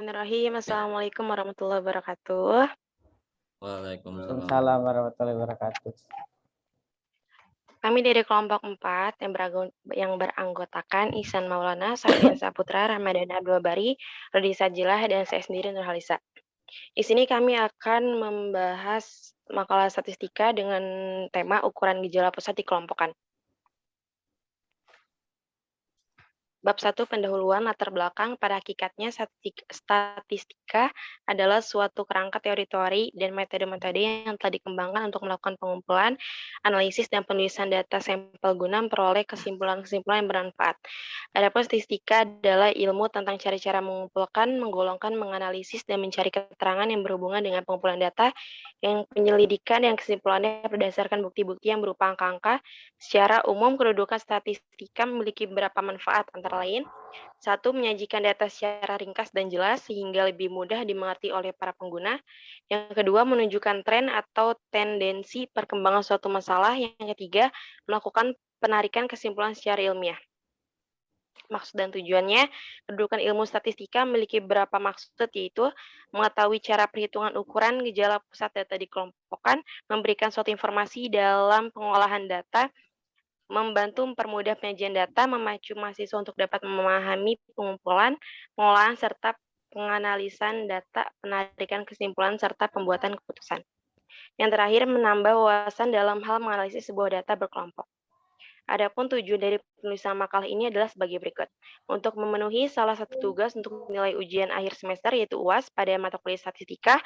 Bismillahirrahmanirrahim. Assalamualaikum warahmatullahi wabarakatuh. Waalaikumsalam. Waalaikumsalam warahmatullahi wabarakatuh. Kami dari kelompok 4 yang beranggotakan Ihsan Maulana, Safrian Saputra, Ramadhan Abdul Bari, Rodi Sajilah, dan saya sendiri Nurhalisa. Di sini kami akan membahas makalah statistika dengan tema ukuran gejala pusat dikelompokkan. Bab 1 pendahuluan latar belakang. Pada hakikatnya statistika adalah suatu kerangka teori-teori dan metode-metode yang telah dikembangkan untuk melakukan pengumpulan, analisis, dan penulisan data sampel guna memperoleh kesimpulan-kesimpulan yang bermanfaat. Adapun statistika adalah ilmu tentang cara-cara mengumpulkan, menggolongkan, menganalisis, dan mencari keterangan yang berhubungan dengan pengumpulan data, yang penyelidikan dan kesimpulannya berdasarkan bukti-bukti yang berupa angka-angka. Secara umum, kedudukan statistika memiliki beberapa manfaat, antara lain, 1. Menyajikan data secara ringkas dan jelas sehingga lebih mudah dimengerti oleh para pengguna. Yang kedua, menunjukkan tren atau tendensi perkembangan suatu masalah. Yang ketiga, melakukan penarikan kesimpulan secara ilmiah. Maksud dan tujuannya, kedudukan ilmu statistika memiliki beberapa maksud, yaitu mengetahui cara perhitungan ukuran gejala pusat data dikelompokkan, memberikan suatu informasi dalam pengolahan data, membantu mempermudah penyajian data, memacu mahasiswa untuk dapat memahami pengumpulan, pengolahan, serta penganalisan data, penarikan kesimpulan, serta pembuatan keputusan. Yang terakhir, menambah wawasan dalam hal menganalisis sebuah data berkelompok. Adapun tujuan dari penulisan makalah ini adalah sebagai berikut. Untuk memenuhi salah satu tugas untuk nilai ujian akhir semester, yaitu UAS pada mata kuliah statistika,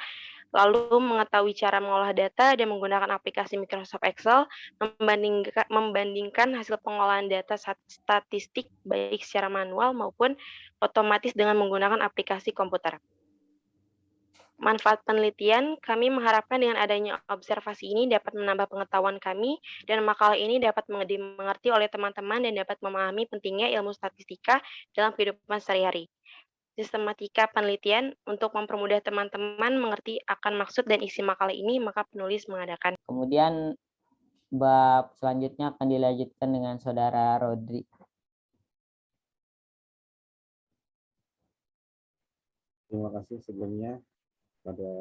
lalu mengetahui cara mengolah data dan menggunakan aplikasi Microsoft Excel, membandingkan hasil pengolahan data statistik baik secara manual maupun otomatis dengan menggunakan aplikasi komputer. Manfaat penelitian, kami mengharapkan dengan adanya observasi ini dapat menambah pengetahuan kami dan makalah ini dapat dimengerti oleh teman-teman dan dapat memahami pentingnya ilmu statistika dalam kehidupan sehari-hari. Sistematika penelitian untuk mempermudah teman-teman mengerti akan maksud dan isi makalah ini, maka penulis mengadakan. Kemudian bab selanjutnya akan dilanjutkan dengan Saudara Rodri. Terima kasih sebelumnya pada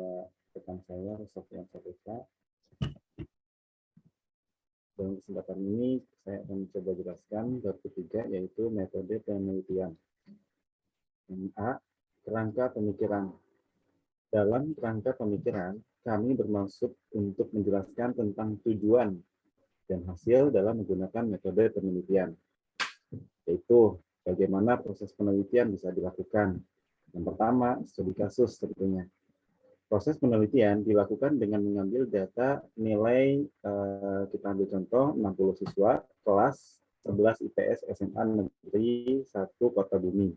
rekan saya, Sofyan Saputra. Dalam kesempatan ini, saya akan mencoba jelaskan bab ketiga, yaitu metode penelitian. A. Kerangka pemikiran. Dalam kerangka pemikiran, kami bermaksud untuk menjelaskan tentang tujuan dan hasil dalam menggunakan metode penelitian, yaitu bagaimana proses penelitian bisa dilakukan. Yang pertama, studi kasus tentunya. Proses penelitian dilakukan dengan mengambil data nilai, kita ambil contoh 60 siswa kelas 11 IPS SMA Negeri 1 Kota Bumi.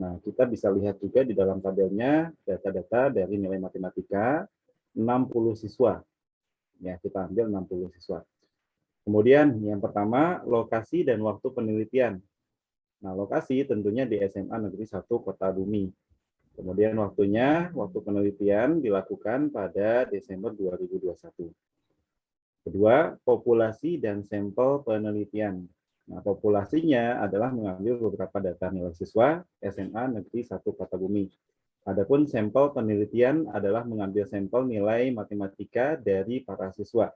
Nah, kita bisa lihat juga di dalam tabelnya data-data dari nilai matematika 60 siswa. Ya, kita ambil 60 siswa. Kemudian yang pertama, lokasi dan waktu penelitian. Nah, lokasi tentunya di SMA Negeri 1 Kota Bumi. Kemudian waktu penelitian dilakukan pada Desember 2021. Kedua, populasi dan sampel penelitian. Nah, populasinya adalah mengambil beberapa data nilai siswa SMA Negeri 1 Kota Bumi. Adapun sampel penelitian adalah mengambil sampel nilai matematika dari para siswa.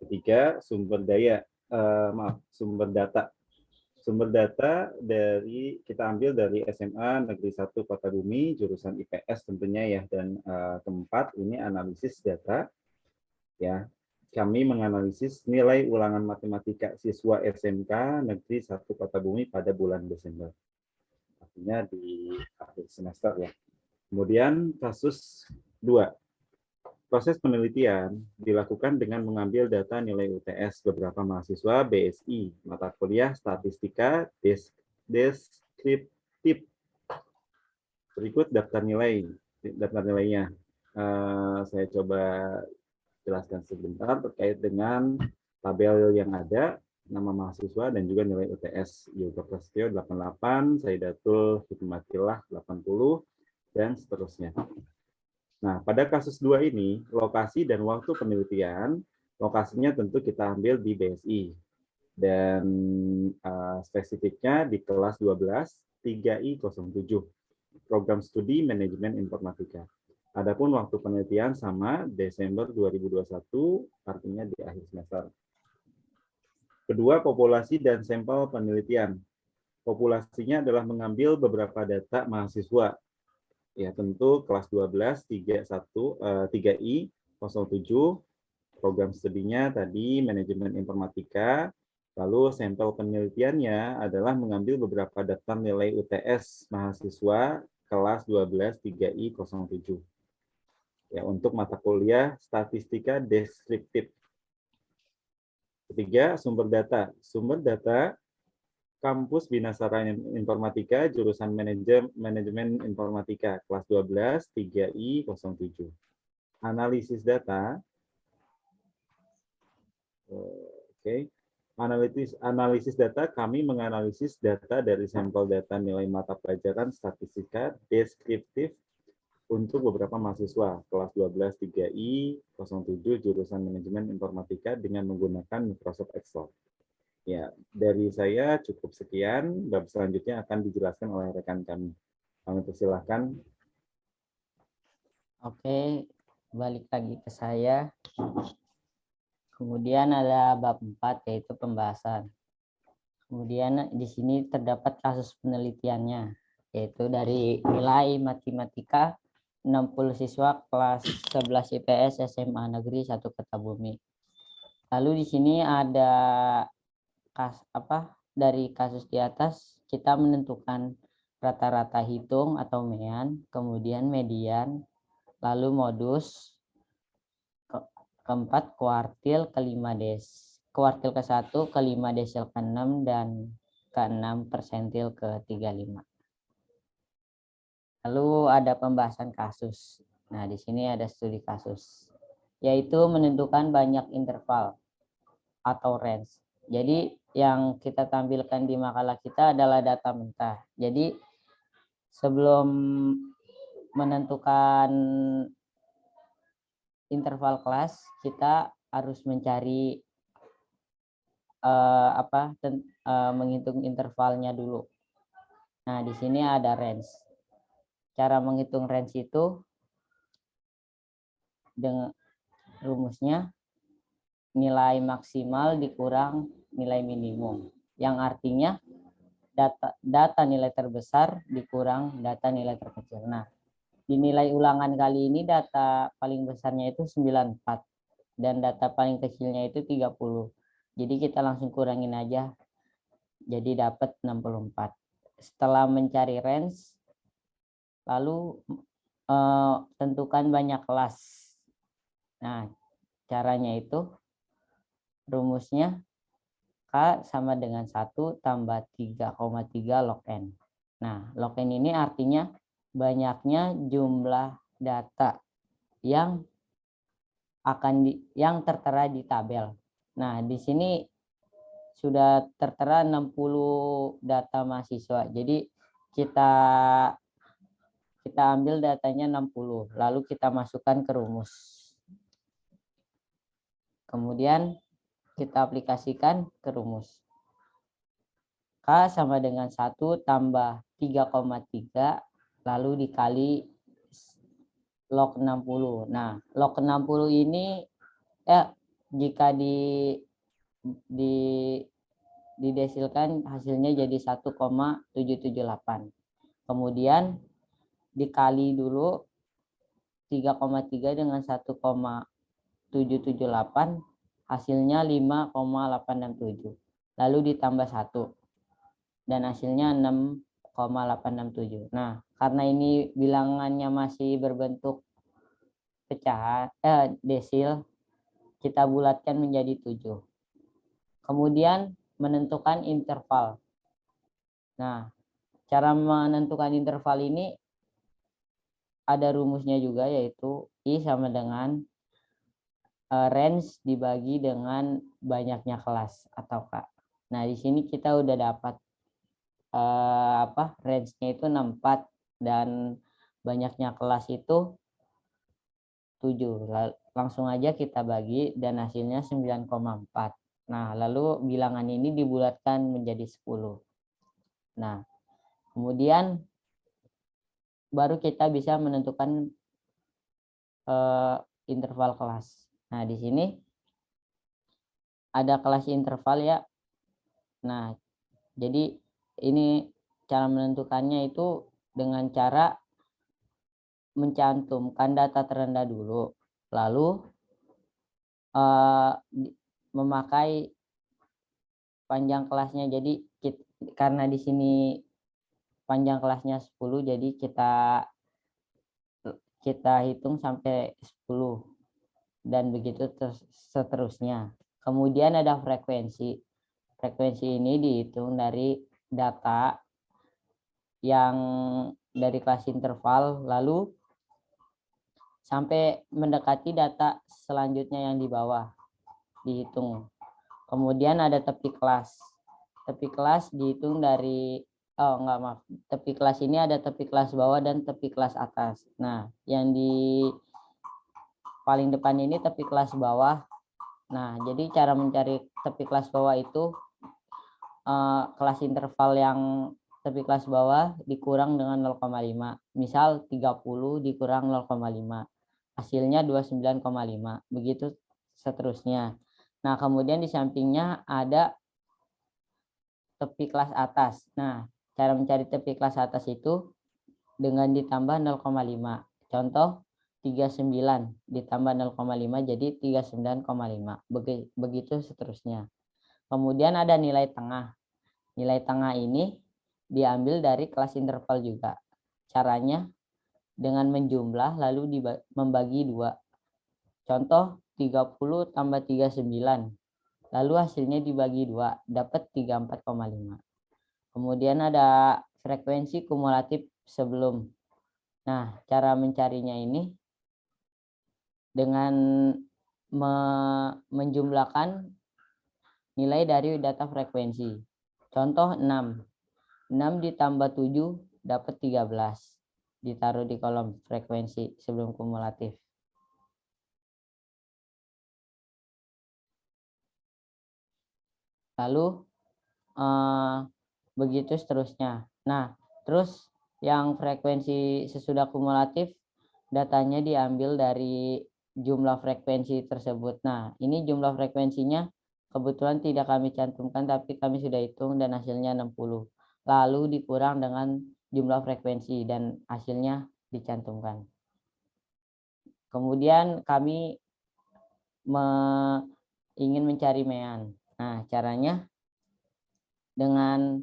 Ketiga, sumber data. Sumber data kita ambil dari SMA Negeri 1 Kota Bumi, jurusan IPS tentunya ya, dan keempat ini analisis data. Ya, kami menganalisis nilai ulangan matematika siswa SMK Negeri 1 Kota Bumi pada bulan Desember. Artinya di akhir semester ya. Kemudian kasus 2. Proses penelitian dilakukan dengan mengambil data nilai UTS beberapa mahasiswa BSI, mata kuliah statistika deskriptif. Berikut daftar nilainya. Saya coba jelaskan sebentar terkait dengan tabel yang ada, nama mahasiswa dan juga nilai UTS. Yoga Prasetyo 88, Saidatul Hikmatillah 80, dan seterusnya. Nah, pada kasus 2 ini, lokasi dan waktu penelitian, lokasinya tentu kita ambil di BSI. Dan spesifiknya di kelas 12, 3I07. program studi manajemen informatika. Adapun waktu penelitian sama Desember 2021, artinya di akhir semester. Kedua, populasi dan sampel penelitian. Populasinya adalah mengambil beberapa data mahasiswa. Ya, tentu kelas 12 3I 07, program studinya tadi manajemen informatika. Lalu sampel penelitiannya adalah mengambil beberapa daftar nilai UTS mahasiswa kelas 12 3I 07. Ya, untuk mata kuliah statistika deskriptif. Ketiga, sumber data. Sumber data Kampus Bina Sarana Informatika, jurusan Manajemen Informatika, kelas 12, 3I 07. Analisis data. Oke. Analisis data, kami menganalisis data dari sampel data nilai mata pelajaran statistika deskriptif untuk beberapa mahasiswa, kelas 12, 3I 07, jurusan Manajemen Informatika dengan menggunakan Microsoft Excel. Ya, dari saya cukup sekian. Bab selanjutnya akan dijelaskan oleh rekan kami. Kami persilahkan. Oke, balik lagi ke saya. Kemudian ada bab 4 yaitu pembahasan. Kemudian di sini terdapat kasus penelitiannya, yaitu dari nilai matematika 60 siswa kelas 11 IPS SMA Negeri 1 Kertabumi. Lalu di sini ada dari kasus di atas kita menentukan rata-rata hitung atau mean, kemudian median, lalu modus, keempat kuartil, kelima kuartil ke-1, kelima desil ke-6, dan ke-6 persentil ke-35. Lalu ada pembahasan kasus. Nah, di sini ada studi kasus, yaitu menentukan banyak interval atau range. Jadi yang kita tampilkan di makalah kita adalah data mentah. Jadi sebelum menentukan interval kelas, kita harus mencari menghitung intervalnya dulu. Nah, di sini ada range. Cara menghitung range itu dengan rumusnya nilai maksimal dikurang nilai minimum, yang artinya data nilai terbesar dikurang data nilai terkecil. Nah, di nilai ulangan kali ini data paling besarnya itu 94 dan data paling kecilnya itu 30. Jadi kita langsung kurangin aja. Jadi dapat 64. Setelah mencari range, lalu tentukan banyak kelas. Nah, caranya itu rumusnya K sama dengan 1 tambah 3,3 log N. Nah, log N ini artinya banyaknya jumlah data yang yang tertera di tabel. Nah, di sini sudah tertera 60 data mahasiswa. Jadi kita ambil datanya 60, lalu kita masukkan ke rumus. Kemudian kita aplikasikan ke rumus. K sama dengan 1 tambah 3,3 lalu dikali log 60. Nah, log 60 ini jika didesilkan hasilnya jadi 1,778. Kemudian dikali dulu 3,3 dengan 1,778, hasilnya 5,867. Lalu ditambah 1 dan hasilnya 6,867. Nah, karena ini bilangannya masih berbentuk pecahan desil, kita bulatkan menjadi 7. Kemudian menentukan interval. Nah, cara menentukan interval ini ada rumusnya juga, yaitu I sama dengan range dibagi dengan banyaknya kelas atau K. Nah, di sini kita udah dapat range-nya itu 64 dan banyaknya kelas itu 7. Langsung aja kita bagi dan hasilnya 9,4. Nah, lalu bilangan ini dibulatkan menjadi 10. Nah, kemudian baru kita bisa menentukan interval kelas. Nah, di sini ada kelas interval ya. Nah, jadi ini cara menentukannya itu dengan cara mencantumkan data terendah dulu, lalu memakai panjang kelasnya. Jadi karena di sini panjang kelasnya 10, jadi kita hitung sampai 10 dan begitu seterusnya. Kemudian ada frekuensi. Frekuensi ini dihitung dari data yang dari kelas interval lalu sampai mendekati data selanjutnya yang di bawah dihitung. Kemudian ada tepi kelas. Tepi kelas dihitung dari tepi kelas ini ada tepi kelas bawah dan tepi kelas atas. Nah, yang di paling depan ini tepi kelas bawah. Nah, jadi cara mencari tepi kelas bawah itu kelas interval yang tepi kelas bawah dikurang dengan 0,5. Misal 30 dikurang 0,5. Hasilnya 29,5. Begitu seterusnya. Nah, kemudian di sampingnya ada tepi kelas atas. Nah, cara mencari tepi kelas atas itu dengan ditambah 0,5. Contoh 39 ditambah 0,5 jadi 39,5. Begitu seterusnya. Kemudian ada nilai tengah. Nilai tengah ini diambil dari kelas interval juga. Caranya dengan menjumlah lalu membagi 2. Contoh 30 tambah 39. Lalu hasilnya dibagi 2, dapat 34,5. Kemudian ada frekuensi kumulatif sebelum. Nah, cara mencarinya ini dengan menjumlahkan nilai dari data frekuensi. Contoh 6. 6 ditambah 7 dapat 13. Ditaruh di kolom frekuensi sebelum kumulatif. Lalu begitu seterusnya. Nah, terus yang frekuensi sesudah kumulatif datanya diambil dari jumlah frekuensi tersebut. Nah, ini jumlah frekuensinya kebetulan tidak kami cantumkan tapi kami sudah hitung dan hasilnya 60. Lalu dikurang dengan jumlah frekuensi dan hasilnya dicantumkan. Kemudian kami ingin mencari mean. Nah, caranya dengan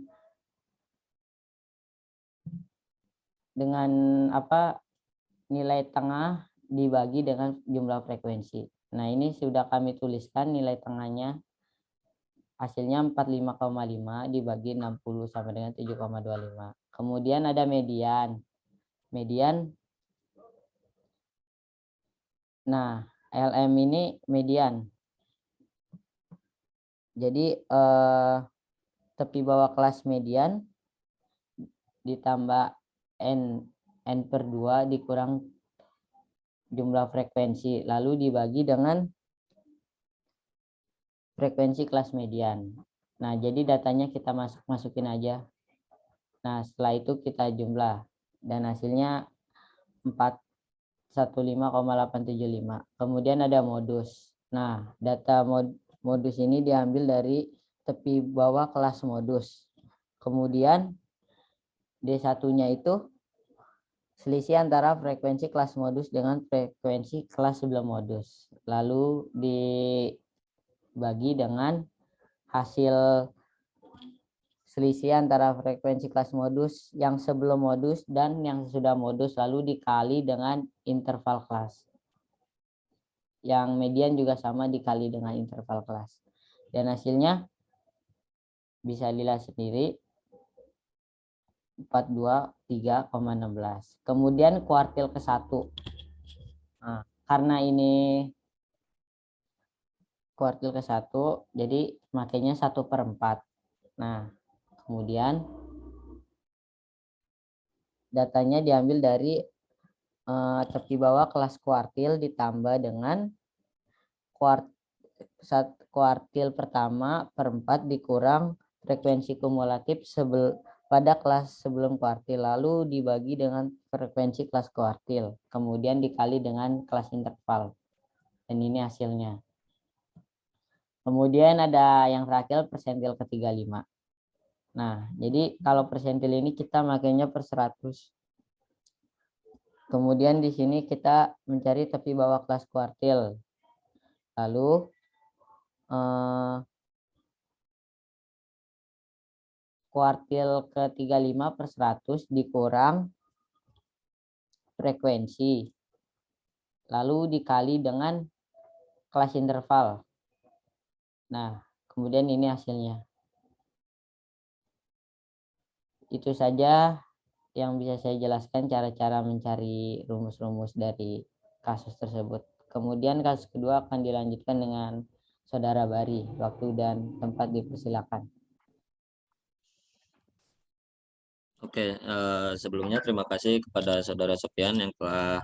nilai tengah dibagi dengan jumlah frekuensi. Nah, ini sudah kami tuliskan nilai tengahnya. Hasilnya 45,5 dibagi 60 sama dengan 7,25. Kemudian ada median. Median. Nah, LM ini median. Jadi tepi bawah kelas median ditambah N per 2 dikurang jumlah frekuensi. Lalu dibagi dengan frekuensi kelas median. Nah, jadi datanya kita masukin aja. Nah, setelah itu kita jumlah. Dan hasilnya 415,875. Kemudian ada modus. Nah, data modus ini diambil dari tepi bawah kelas modus. Kemudian D1-nya itu selisih antara frekuensi kelas modus dengan frekuensi kelas sebelum modus. Lalu dibagi dengan hasil selisih antara frekuensi kelas modus yang sebelum modus dan yang sudah modus lalu dikali dengan interval kelas. Yang median juga sama dikali dengan interval kelas. Dan hasilnya bisa dilihat sendiri 423,16. Kemudian kuartil ke-1. Nah, karena ini kuartil ke-1 jadi makanya 1/4. Nah, kemudian datanya diambil dari tepi bawah kelas kuartil ditambah dengan kuartil pertama per 4 dikurang frekuensi kumulatif pada kelas sebelum kuartil, lalu dibagi dengan frekuensi kelas kuartil, kemudian dikali dengan kelas interval. Dan ini hasilnya. Kemudian ada yang terakhir persentil ke-35. Nah, jadi kalau persentil ini kita makainya per 100. Kemudian di sini kita mencari tepi bawah kelas kuartil. Lalu kuartil ke-35 per 100 dikurang frekuensi. Lalu dikali dengan kelas interval. Nah, kemudian ini hasilnya. Itu saja yang bisa saya jelaskan cara-cara mencari rumus-rumus dari kasus tersebut. Kemudian kasus kedua akan dilanjutkan dengan Saudara Bari. Waktu dan tempat dipersilakan. Oke, sebelumnya terima kasih kepada Saudara Sofian yang telah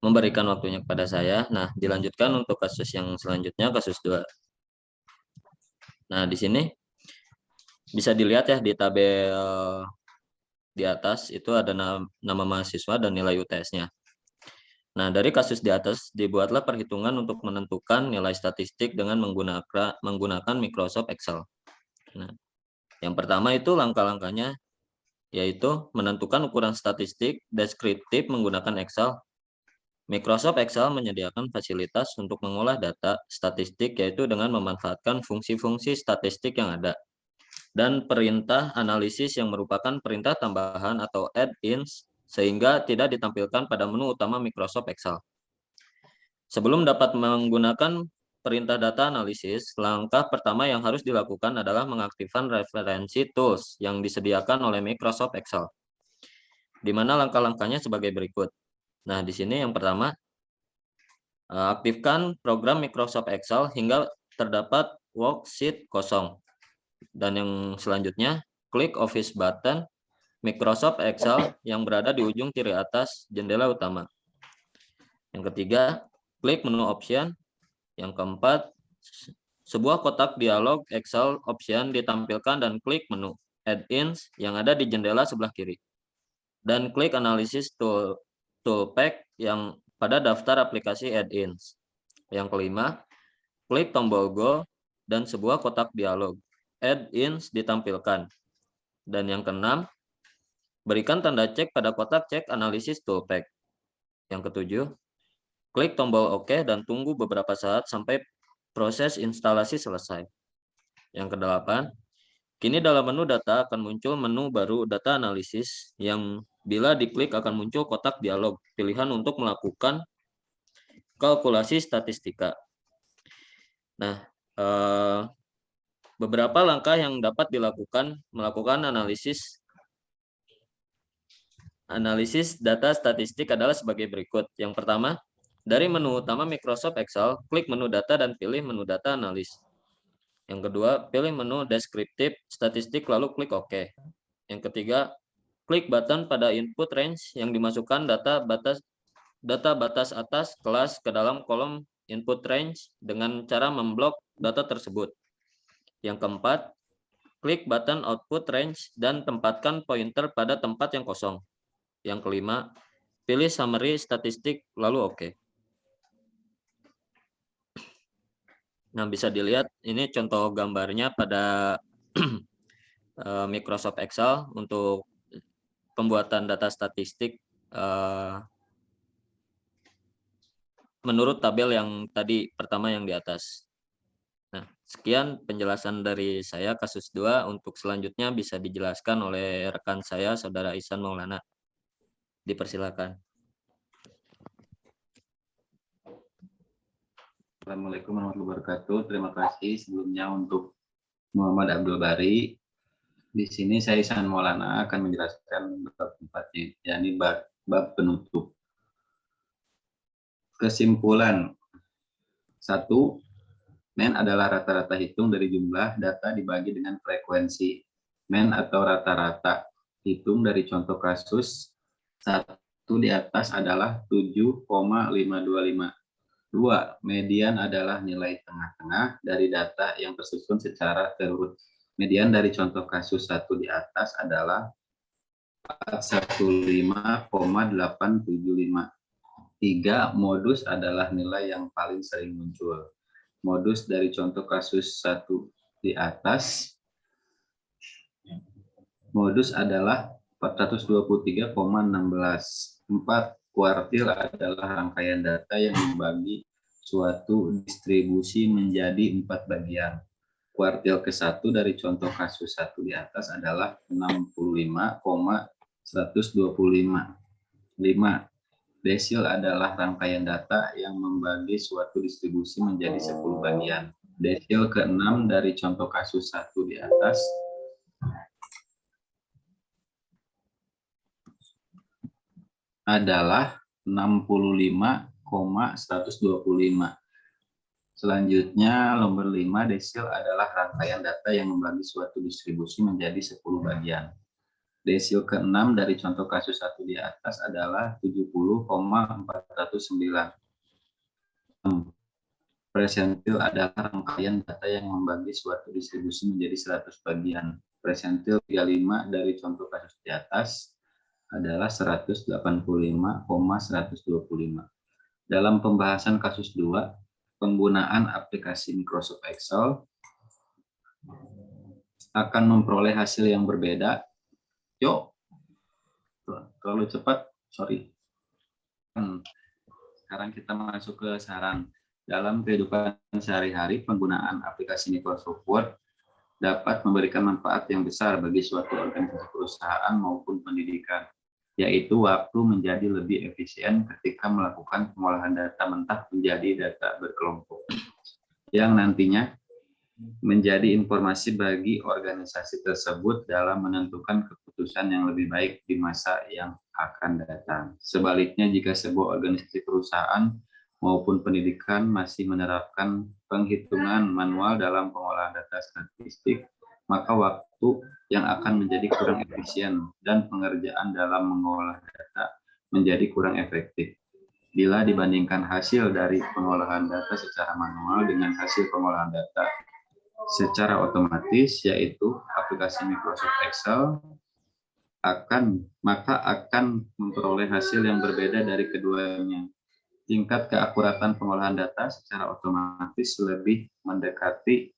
memberikan waktunya kepada saya. Nah, dilanjutkan untuk kasus yang selanjutnya, kasus 2. Nah, di sini bisa dilihat ya di tabel di atas itu ada nama mahasiswa dan nilai UTS-nya. Nah, dari kasus di atas dibuatlah perhitungan untuk menentukan nilai statistik dengan menggunakan Microsoft Excel. Nah, yang pertama itu langkah-langkahnya yaitu menentukan ukuran statistik deskriptif menggunakan Excel. Microsoft Excel menyediakan fasilitas untuk mengolah data statistik yaitu dengan memanfaatkan fungsi-fungsi statistik yang ada dan perintah analisis yang merupakan perintah tambahan atau add-ins sehingga tidak ditampilkan pada menu utama Microsoft Excel. Sebelum dapat menggunakan perintah data analisis, langkah pertama yang harus dilakukan adalah mengaktifkan referensi tools yang disediakan oleh Microsoft Excel. Di mana langkah-langkahnya sebagai berikut. Nah, di sini yang pertama, aktifkan program Microsoft Excel hingga terdapat worksheet kosong. Dan yang selanjutnya, klik Office button Microsoft Excel yang berada di ujung kiri atas jendela utama. Yang ketiga, klik menu option. Yang keempat, sebuah kotak dialog Excel option ditampilkan dan klik menu add-ins yang ada di jendela sebelah kiri. Dan klik analisis toolpack yang pada daftar aplikasi add-ins. Yang kelima, klik tombol Go dan sebuah kotak dialog add-ins ditampilkan. Dan yang keenam, berikan tanda cek pada kotak cek analisis toolpack. Yang ketujuh, klik tombol OK dan tunggu beberapa saat sampai proses instalasi selesai. Yang kedelapan, kini dalam menu data akan muncul menu baru data analisis yang bila diklik akan muncul kotak dialog pilihan untuk melakukan kalkulasi statistika. Nah, beberapa langkah yang dapat dilakukan melakukan analisis data statistik adalah sebagai berikut. Yang pertama, dari menu utama Microsoft Excel, klik menu data dan pilih menu data analis. Yang kedua, pilih menu deskriptif statistik lalu klik OK. Yang ketiga, klik button pada input range yang dimasukkan data batas atas kelas ke dalam kolom input range dengan cara memblok data tersebut. Yang keempat, klik button output range dan tempatkan pointer pada tempat yang kosong. Yang kelima, pilih summary statistik lalu OK. Nah, bisa dilihat ini contoh gambarnya pada Microsoft Excel untuk pembuatan data statistik menurut tabel yang tadi pertama yang di atas. Nah, sekian penjelasan dari saya kasus 2. Untuk selanjutnya bisa dijelaskan oleh rekan saya, Saudara Ihsan Maulana. Dipersilakan. Assalamualaikum warahmatullahi wabarakatuh. Terima kasih sebelumnya untuk Muhammad Abdul Bari. Di sini saya Ihsan Maulana akan menjelaskan bab 4, yakni bab penutup. Kesimpulan 1. MEN adalah rata-rata hitung dari jumlah data dibagi dengan frekuensi. MEN atau rata-rata hitung dari contoh kasus 1 di atas adalah 7,525. 2. Median adalah nilai tengah-tengah dari data yang tersusun secara terurut. Median dari contoh kasus 1 di atas adalah 415,875. 3. Modus adalah nilai yang paling sering muncul. Modus dari contoh kasus 1 di atas, modus adalah 423,16. 4. Kuartil adalah rangkaian data yang membagi suatu distribusi menjadi 4 bagian. Kuartil ke-1 dari contoh kasus 1 di atas adalah 65,125. 5. Desil adalah rangkaian data yang membagi suatu distribusi menjadi 10 bagian. Desil ke-6 dari contoh kasus 1 di atas adalah 65,125. Selanjutnya, nomor 5, desil adalah rangkaian data yang membagi suatu distribusi menjadi 10 bagian. Desil ke-6 dari contoh kasus 1 di atas adalah 70,409. Presentil adalah rangkaian data yang membagi suatu distribusi menjadi 100 bagian. Presentil 35 dari contoh kasus di atas adalah 185,125. Dalam pembahasan kasus 2, penggunaan aplikasi Microsoft Excel akan memperoleh hasil yang berbeda. Yuk, terlalu cepat, sorry. Sekarang kita masuk ke saran. Dalam kehidupan sehari-hari, penggunaan aplikasi Microsoft Word dapat memberikan manfaat yang besar bagi suatu organisasi perusahaan maupun pendidikan, yaitu waktu menjadi lebih efisien ketika melakukan pengolahan data mentah menjadi data berkelompok, yang nantinya menjadi informasi bagi organisasi tersebut dalam menentukan keputusan yang lebih baik di masa yang akan datang. Sebaliknya, jika sebuah organisasi perusahaan maupun pendidikan masih menerapkan penghitungan manual dalam pengolahan data statistik, maka waktu yang akan menjadi kurang efisien dan pengerjaan dalam mengolah data menjadi kurang efektif. Bila dibandingkan hasil dari pengolahan data secara manual dengan hasil pengolahan data secara otomatis, yaitu aplikasi Microsoft Excel, maka akan memperoleh hasil yang berbeda dari keduanya. Tingkat keakuratan pengolahan data secara otomatis lebih mendekati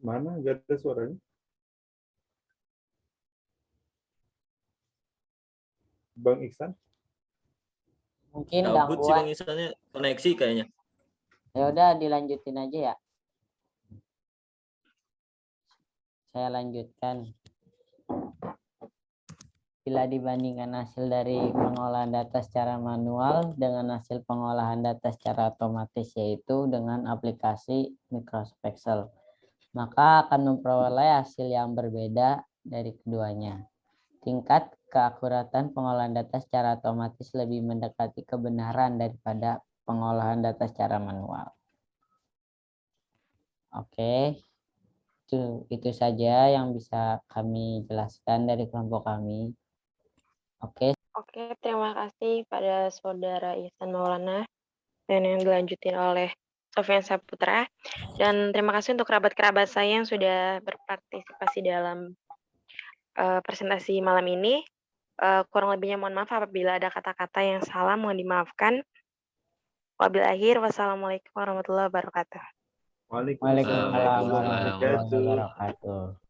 Mana nggak ada suaranya? Bang Iksan? Mungkin Gabut sih Bang gangguan. Iksannya, koneksi kayaknya. Ya udah dilanjutin aja ya. Saya lanjutkan. Bila dibandingkan hasil dari pengolahan data secara manual dengan hasil pengolahan data secara otomatis, yaitu dengan aplikasi Microsoft Excel, maka akan memperoleh hasil yang berbeda dari keduanya. Tingkat keakuratan pengolahan data secara otomatis lebih mendekati kebenaran daripada pengolahan data secara manual. Oke, itu saja yang bisa kami jelaskan dari kelompok kami. Oke. Oke, terima kasih pada Saudara Ihsan Maulana dan yang dilanjutin oleh Sofyan Saputra. Dan terima kasih untuk kerabat-kerabat saya yang sudah berpartisipasi dalam presentasi malam ini. Kurang lebihnya mohon maaf apabila ada kata-kata yang salah, mohon dimaafkan. Wabil akhir, wassalamualaikum warahmatullahi wabarakatuh. Waalaikumsalam Waalaikumsalam warahmatullahi warahmatullahi wabarakatuh. wabarakatuh.